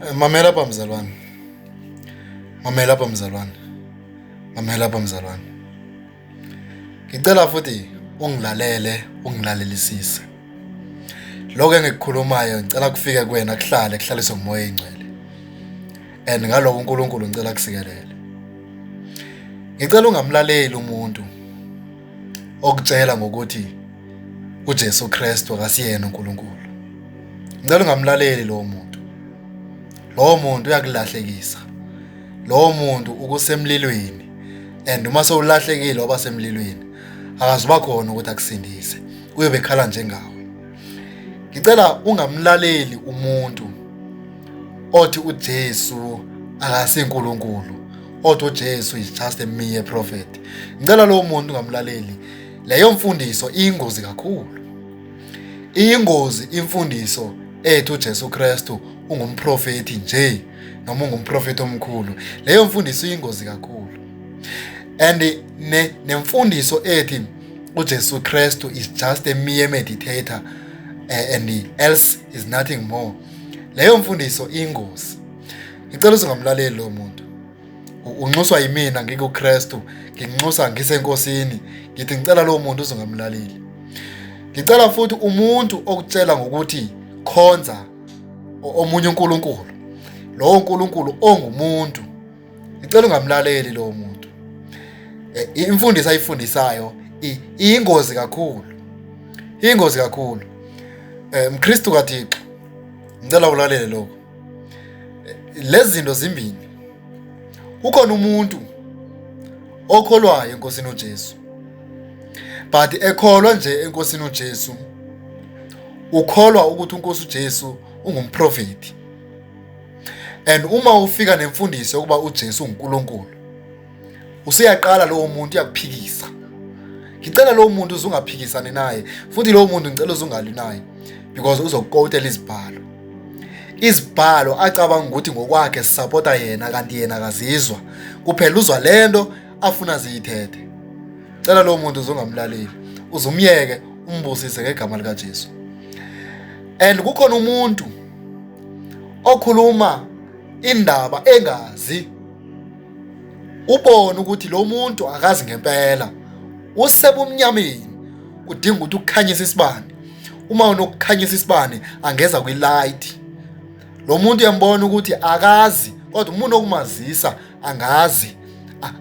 Mamela apha mzalwane. Mamela apha mzalwane. Mamela apha mzalwane. Ngicela futhi ungilalelisise. Lokho engikukhulumayo ngicela kufike kuwena kuhlaliswe ngumoya oyingcwele. And ngaloko uNkulunkulu ngicela kusikelele. Ngicela ungamlaleli umuntu okutshela ngokuthi uJesu Kristu akasiyena uNkulunkulu. Ngicela ungamlaleli lo muntu. Lo muntu uyakulahlekisa. Lo muntu ukusemlilweni, and uma sewulahlekile wabasemlilweni akazuba khona ukuthi akusindise, uyobe ekhala njengawe. Ngicela ungamlaleli umuntu othi uJesu akasinkulunkulu, othi uJesu is just a mere prophet. Ngicela lo muntu ungamlaleli. Leyo mfundiso iyingozi kakhulu. Iyingozi imfundiso ethi uJesu Kristu ungumprofeti nje noma ungumprofeti omkhulu. Leyo mfundiso iyingozi kakhulu. And nemfundiso ethi uJesu Kristu is just a mere meditator and else is nothing more. Leyo mfundiso iyingozi. Ngicela usingamlaleli lo muntu. Unxuswa yimina ngikuKristu, nginxusa ngisenkosini, ngithi ngicela lo muntu uzingamlaleli. Ngicela futhi umuntu okutshela ngokuthi khonza omunye uNkulunkulu, lo uNkulunkulu ongumuntu, ngicela ungamlaleli lo muntu. Imfundiso ayifundisayo iyingozi kakhulu. Iyingozi kakhulu. Mkristu kaThixo, ngicela ulalele lokho. Lezi zinto zimbini. Ukhona umuntu okholwayo enkosini uJesu, but ekholwa nje enkosini uJesu ukholwa ukuthi uNkosi uJesu ungumprofeti. And uma ufika nemfundiso yokuba uJesu uNkulunkulu, usiyaqala lo muntu uyakuphikisa. Ngicela lo muntu uzungaphikisani naye, futhi lo muntu ngicela uzungali naye, because uzokukotela izibhalo. Izibhalo acabanga ukuthi ngokwakhe sisupporta yena kanti yena akazizwa. Kuphela uzwa lento afuna ziyithethe. Cela lo muntu uzungamlaleli, uzumyeke umbusise ngegama lika Jesu. And kukhona umuntu okhuluma indaba engazi. Ubone ukuthi lo muntu akazi ngempela. Usebumnyameni, udinga ukuthi ukukhanyisa isibane. Uma unokukhanyisa isibane angeza kwi-light. Lo muntu uyambona ukuthi akazi, kodwa umuntu okumazisa angazi,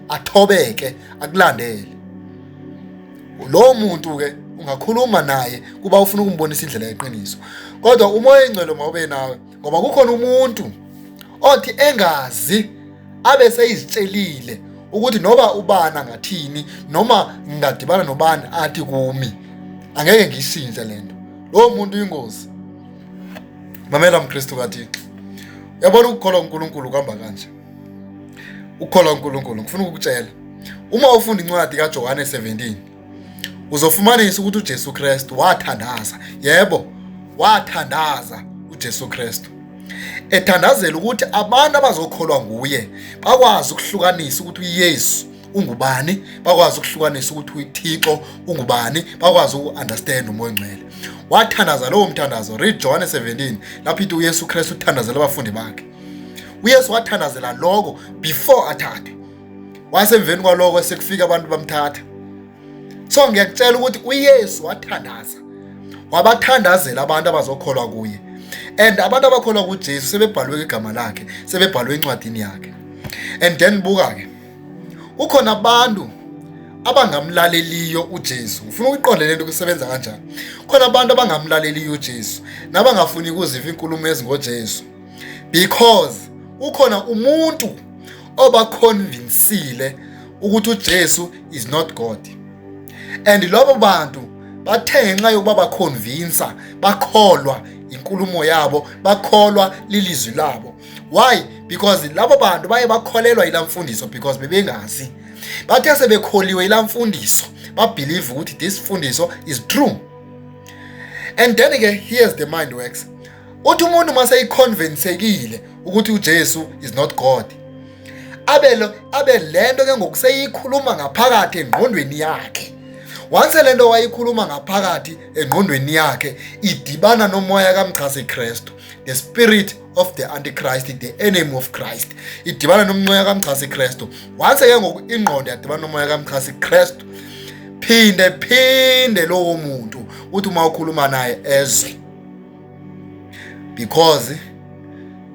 athobeke, akulandele. Lo muntu ke ungakhuluma naye kuba ufuna ukumbonisa indlela yeqiniso. Kodwa umoya engcwele mawube nawe, ngoba kukhona umuntu othi engazi abe seyizitshelile ukuthi noba ubana ngathini noma ngingadibana nobani athi kumi angeke ngishintshe lento. Lo muntu uyingozi. Mamela mKristu kaThixo. Uyabona ukukholwa uNkulunkulu kuhamba kanje. Ukukholwa uNkulunkulu ngifuna ukukutshela. Uma ufunda incwadi kaJohane 17, uzofumanisa ukuthi uJesu Kristu wathandaza. Yebo, wathandaza uJesu Kristu. Ethandazela ukuthi abantu abazokholwa nguye bakwazi ukuhlukanisa ukuthi uYesu ungubani, bakwazi ukuhlukanisa ukuthi uThixo ungubani, bakwazi ukunderstand umoya ongcwele. Wathandaza lowo mthandazo. Read John 17 lapho ithi uYesu Kristu uthandazela abafundi bakhe. uYesu wathandazela lokho before athathe. Wasemveni kwaloko sekufika abantu bamthatha. So ngiyakutshela ukuthi uYesu wathandaza. Wabathandazela abantu abazokholwa kuye. And abantu abakholwa kuJesu sebebhalwe igama lakhe, sebebhalwe encwadini yakhe. And then buka ke. Ukhona abantu abangamlaleliyo uJesu. Ufuna ukuqonda lento kusebenza kanjani? Khona abantu abangamlaleliyo uJesu nabangafuni ukuziva inkulumo ezingoJesu. Because ukhona umuntu obaconvincile ukuthi uJesu is not God. And labo bantu bathe ngenxa yokuba baconvince, bakholwa inkulumo yabo, bakholwa lilizwi labo. Why? Because labo bantu baye bakholelwa ilamfundiso because bebengazi. Bathe sebekholiwe ilamfundiso, babelieve ukuthi this fundiso is true. And then again, here's the mind works. Uthi umuntu mase iconvinceekile ukuthi uJesu is not God, abe lento ke ngokuseyikhuluma ngaphakathi engqondweni yakhe. Once lento wayikhuluma ngaphakathi engqondweni yakhe idibana nomoya kaMchasi Kristu, the spirit of the antichrist, the enemy of Christ, idibana nomoya kaMchasi Kristu. Once ke ngoku ingqondo yadibana nomoya kaMchasi Kristu, phinde lowo muntu uthi uma ukhuluma naye ezwe, because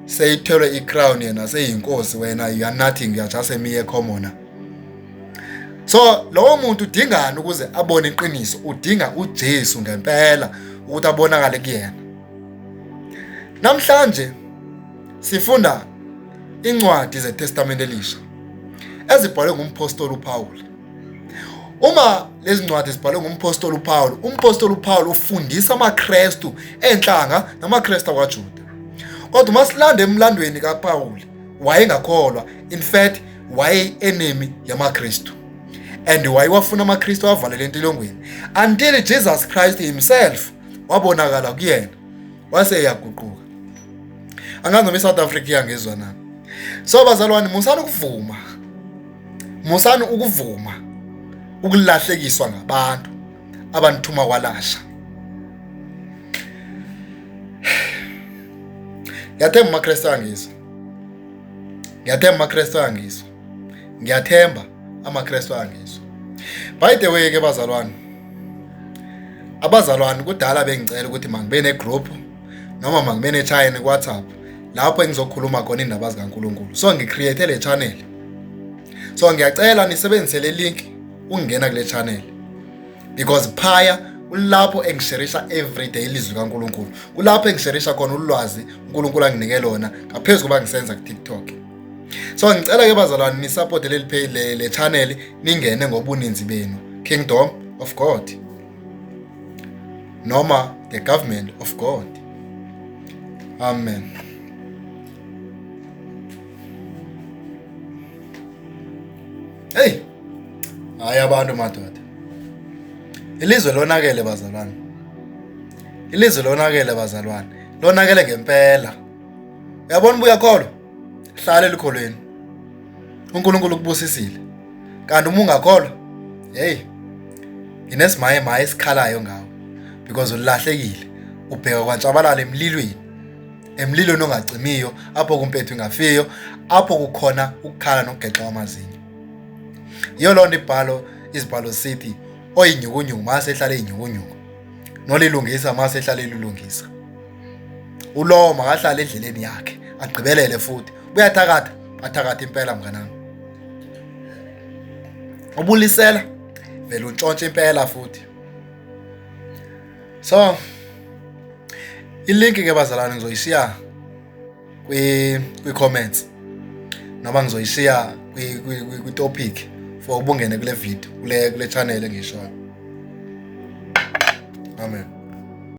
seyithelwe i-crown yena seyinkosi, wena you are nothing, you are just a mere commoner. So lowo muntu udingani ukuze abone iqiniso? Udinga uJesu ngempela ukuthi abonakale kuyena. Namhlanje sifunda incwadi zeTestament Elisha ezibhalwe ngumpostoli uPaul. Uma lezi ncwadi zibhalwe ngumpostoli uPaul, umpostoli uPaul ufundisa amaKristu enhlanga namaKristu akwaJuda. Kodwa masilande emlandweni kaPaul, wayengakholwa, in fact waye-enemy yamaKristu, and wayewafuna amaKristu avalele entilongweni until Jesus Christ himself wabonakala kuyena, wase yaguquka. Angazi noma iSouth Africa iyangizwa na. So bazalwane, musani ukuvuma ukulahlekiswa ngabantu abanithuma kwalasha. Ngiyathemba amaKristu angizwa. Ngiyathemba amaKristu angizwa. By the way ke abazalwane kudala bengicela ukuthi mangibe negroup noma mangibe nechannel kuWhatsApp lapho engizokhuluma khona indaba zikaNkulunkulu. So ngicreate le channel. So ngiyacela nisebenzise le link ungena kule channel, because phaya kulapho engisharisha every day ilizwi kaNkulunkulu. Kulapho engisharisha khona ulwazi uNkulunkulu anginike lona ngaphezulu kuba ngisenza ku TikTok. So ngicela ke bazalwane ni support leli page le channel, ningene ngobuninzi benu. Kingdom of God noma the government of God. Amen. Hey, hayi abantu madoda. Ilizwe lonakele bazalwane. Lonakele ngempela. Uyabona uyakholwa? Hlala elikholweni. uNkulunkulu ukubusisile. Kanti uma ungakholwa, hey, inesimaye esikhalayo ngawo, because ulahlekile. Ubheka kwantshabalala emlilweni ongacimiyo, apho kumpethu ingafiyo, apho kukhona ukukhala nokugexa kwamazinyo. Iyo lonto izibhalo sithi oyinyukunyuku mase ehlala eyinyukunyuku, nolilungisa mase ehlala elilungisa. Ulowo makahlala endleleni yakhe agqibelele futhi. Buyathakatha, athakatha impela mnganami. Ubulisela vele untshontshe impela futhi. So ilink ke bazalwane ngizoyishiya kwi comments noma ngizoyishiya kwi topic for ubungene kule video kule channel engishoyo. Amen.